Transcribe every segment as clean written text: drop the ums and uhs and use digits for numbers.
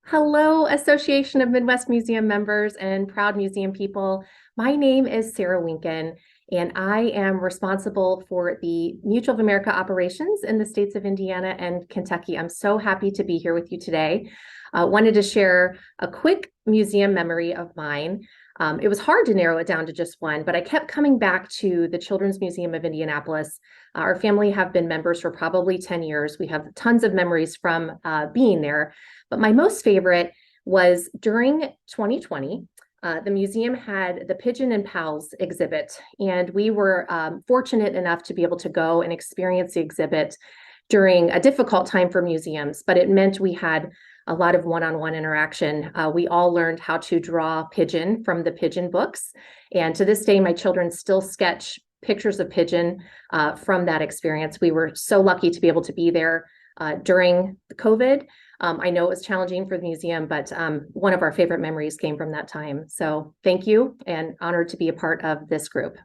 Hello, Association of Midwest Museum members and proud museum people. My name is Sara Weincken, and I am responsible for the Mutual of America operations in the states of Indiana and Kentucky. I'm so happy to be here with you today. Wanted to share a quick museum memory of mine. It was hard to narrow it down to just one, but I kept coming back to the Children's Museum of Indianapolis. Our family have been members for probably 10 years. We have tons of memories from being there. But my most favorite was during 2020. The museum had the Pigeon and Pals exhibit, and we were fortunate enough to be able to go and experience the exhibit during a difficult time for museums, but it meant we had a lot of one-on-one interaction. We all learned how to draw pigeon from the pigeon books, and to this day, my children still sketch pictures of pigeon from that experience. We were so lucky to be able to be there during the COVID. I know it was challenging for the museum, but one of our favorite memories came from that time. So thank you, and honored to be a part of this group.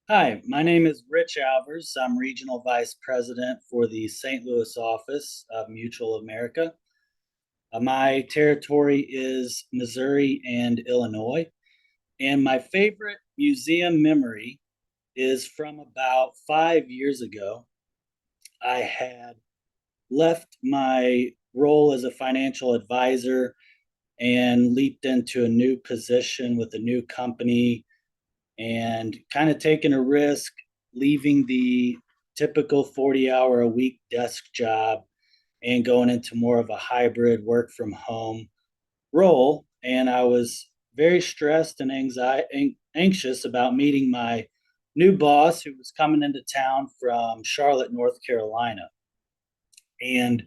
Hi, my name is Rich Alvers. I'm Regional Vice President for the St. Louis office of Mutual of America. My territory is Missouri and Illinois. And my favorite museum memory is from about 5 years ago. I had left my role as a financial advisor and leaped into a new position with a new company and kind of taking a risk, leaving the typical 40-hour a week desk job and going into more of a hybrid work from home role. And I was very stressed and anxious about meeting my new boss who was coming into town from Charlotte, North Carolina. And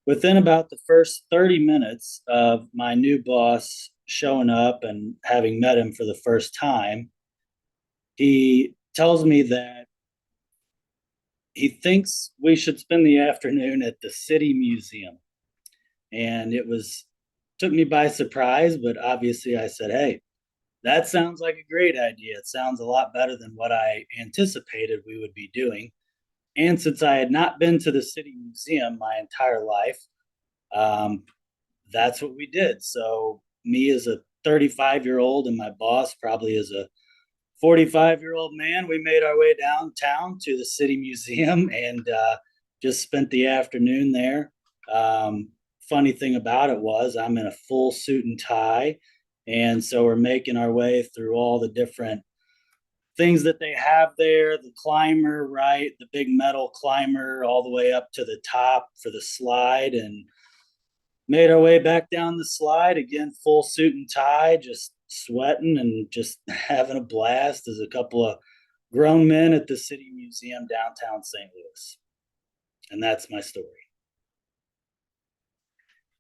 within about the first 30 minutes of my new boss showing up and having met him for the first time, he tells me that he thinks we should spend the afternoon at the city museum. And it was took me by surprise, but obviously I said, "Hey, that sounds like a great idea. It sounds a lot better than what I anticipated we would be doing." And since I had not been to the city museum my entire life, um, that's what we did. So me as a 35-year-old and my boss probably as a 45-year-old man, we made our way downtown to the city museum and just spent the afternoon there. Funny thing about it was I'm in a full suit and tie, and so we're making our way through all the different things that they have there, the climber, right, the big metal climber all the way up to the top for the slide, and made our way back down the slide again, full suit and tie, just sweating and just having a blast as a couple of grown men at the city museum downtown St. Louis. And that's my story.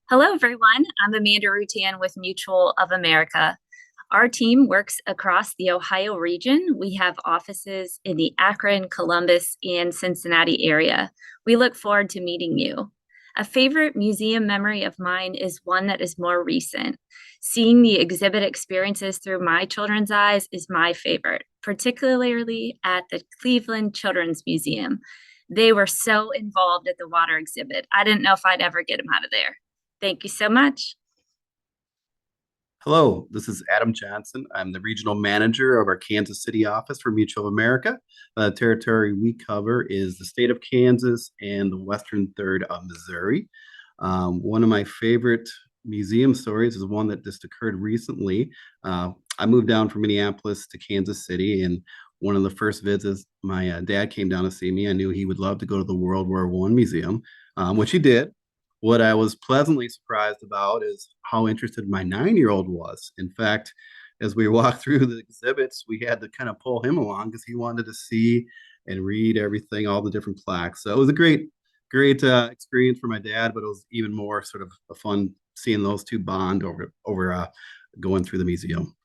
Hello, everyone. I'm Amanda Rutan with Mutual of America. Our team works across the Ohio region. We have offices in the Akron, Columbus, and Cincinnati area. We look forward to meeting you. A favorite museum memory of mine is one that is more recent. Seeing the exhibit experiences through my children's eyes is my favorite, particularly at the Cleveland Children's Museum. They were so involved at the water exhibit. I didn't know if I'd ever get them out of there. Thank you so much. Hello, this is Adam Johnson. I'm the regional manager of our Kansas City office for Mutual of America. The territory we cover is the state of Kansas and the western third of Missouri. One of my favorite museum stories is one that just occurred recently. I moved down from Minneapolis to Kansas City, and one of the first visits, my dad came down to see me. I knew he would love to go to the World War I museum, which he did. What I was pleasantly surprised about is how interested my 9-year-old was. In fact, as we walked through the exhibits, we had to kind of pull him along because he wanted to see and read everything, all the different plaques. So it was a great experience for my dad, but it was even more sort of a fun seeing those two bond over going through the museum.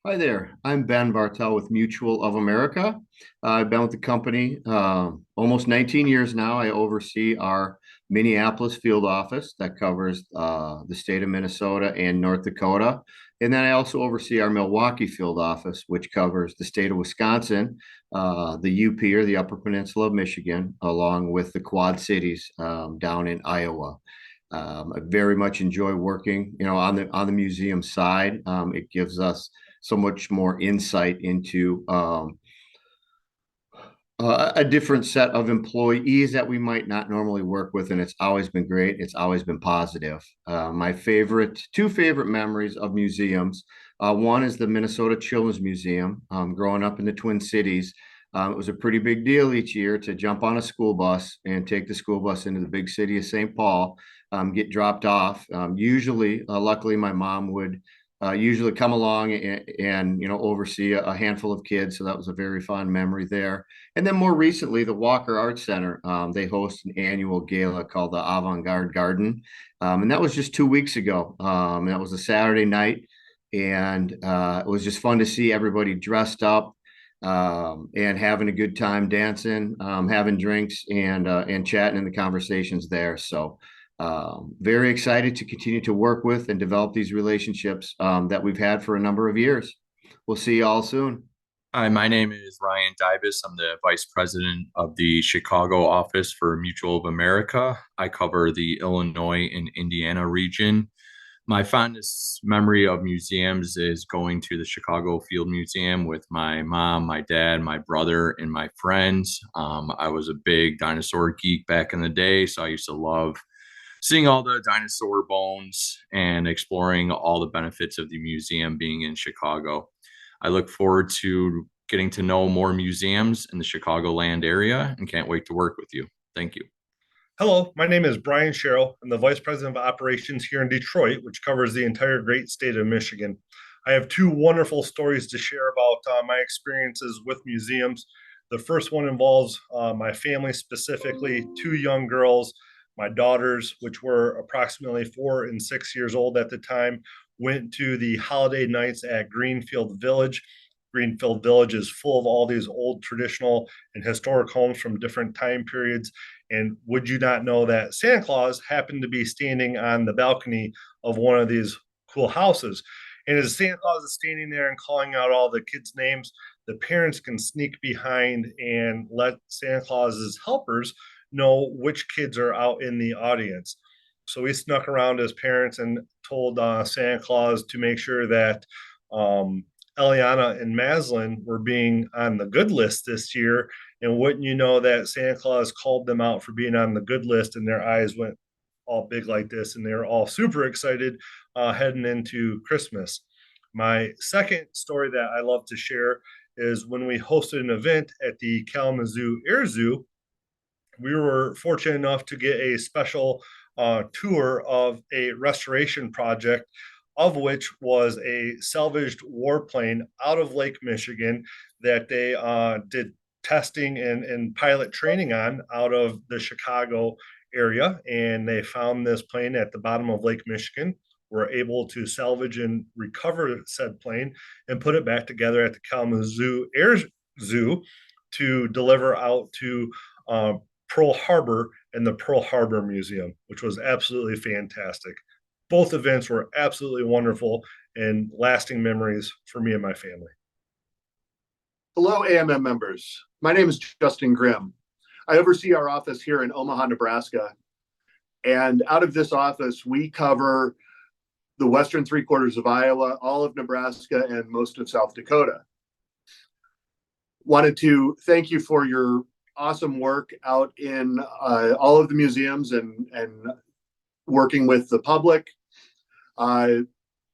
Hi there. I'm Ben Bartel with Mutual of America. I've been with the company almost 19 years now. I oversee our Minneapolis field office that covers the state of Minnesota and North Dakota. And then I also oversee our Milwaukee field office, which covers the state of Wisconsin, the UP or the Upper Peninsula of Michigan, along with the Quad Cities down in Iowa. I very much enjoy working, on the museum side. It gives us so much more insight into a different set of employees that we might not normally work with, and it's always been great. It's always been positive. My two favorite memories of museums. One is the Minnesota Children's Museum. Growing up in the Twin Cities, it was a pretty big deal each year to jump on a school bus and take the school bus into the big city of St. Paul, get dropped off. Usually, luckily, my mom would usually come along and oversee a handful of kids. So that was a very fond memory there. And then more recently, the Walker Arts Center, they host an annual gala called the Avant-Garde Garden. And that was just 2 weeks ago. That was a Saturday night. And it was just fun to see everybody dressed up and having a good time dancing, having drinks and chatting in the conversations there. So very excited to continue to work with and develop these relationships that we've had for a number of years. We'll see you all soon. Hi, my name is Ryan Dybas. I'm the Vice President of the Chicago office for Mutual of America. I cover the Illinois and Indiana region. My fondest memory of museums is going to the Chicago Field Museum with my mom, my dad, my brother, and my friends. I was a big dinosaur geek back in the day, so I used to love seeing all the dinosaur bones and exploring all the benefits of the museum being in Chicago. I look forward to getting to know more museums in the Chicagoland area and can't wait to work with you. Thank you. Hello, my name is Brian Sharrow. I'm the Vice President of Operations here in Detroit, which covers the entire great state of Michigan. I have two wonderful stories to share about my experiences with museums. The first one involves my family, specifically two young girls. My daughters, which were approximately 4 and 6 years old at the time, went to the holiday nights at Greenfield Village. Greenfield Village is full of all these old traditional and historic homes from different time periods. And would you not know that Santa Claus happened to be standing on the balcony of one of these cool houses? And as Santa Claus is standing there and calling out all the kids' names, the parents can sneak behind and let Santa Claus's helpers know which kids are out in the audience. So we snuck around as parents and told Santa Claus to make sure that Eliana and Maslin were being on the good list this year. And wouldn't you know that Santa Claus called them out for being on the good list, and their eyes went all big like this, and they were all super excited heading into Christmas. My second story that I love to share is when we hosted an event at the Kalamazoo Air Zoo. We were fortunate enough to get a special tour of a restoration project, of which was a salvaged warplane out of Lake Michigan that they did testing and pilot training on out of the Chicago area. And they found this plane at the bottom of Lake Michigan, were able to salvage and recover said plane and put it back together at the Kalamazoo Air Zoo to deliver out to Pearl Harbor and the Pearl Harbor Museum, which was absolutely fantastic. Both events were absolutely wonderful and lasting memories for me and my family. Hello, AMM members. My name is Justin Grimm. I oversee our office here in Omaha, Nebraska. And out of this office, we cover the western 3/4 of Iowa, all of Nebraska, and most of South Dakota. Wanted to thank you for your awesome work out in all of the museums and working with the public.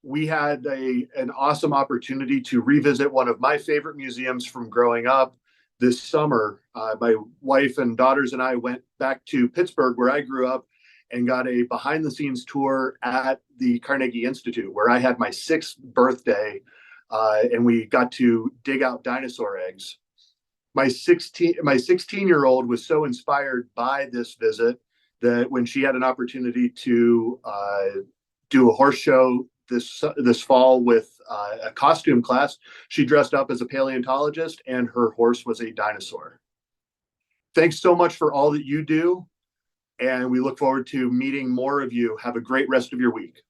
We had an awesome opportunity to revisit one of my favorite museums from growing up this summer. My wife and daughters and I went back to Pittsburgh, where I grew up, and got a behind the scenes tour at the Carnegie Institute, where I had my 6th birthday, and we got to dig out dinosaur eggs. My 16-year-old was so inspired by this visit that when she had an opportunity to do a horse show this fall with a costume class. She dressed up as a paleontologist, and her horse was a dinosaur. Thanks so much for all that you do, and we look forward to meeting more of you. Have a great rest of your week.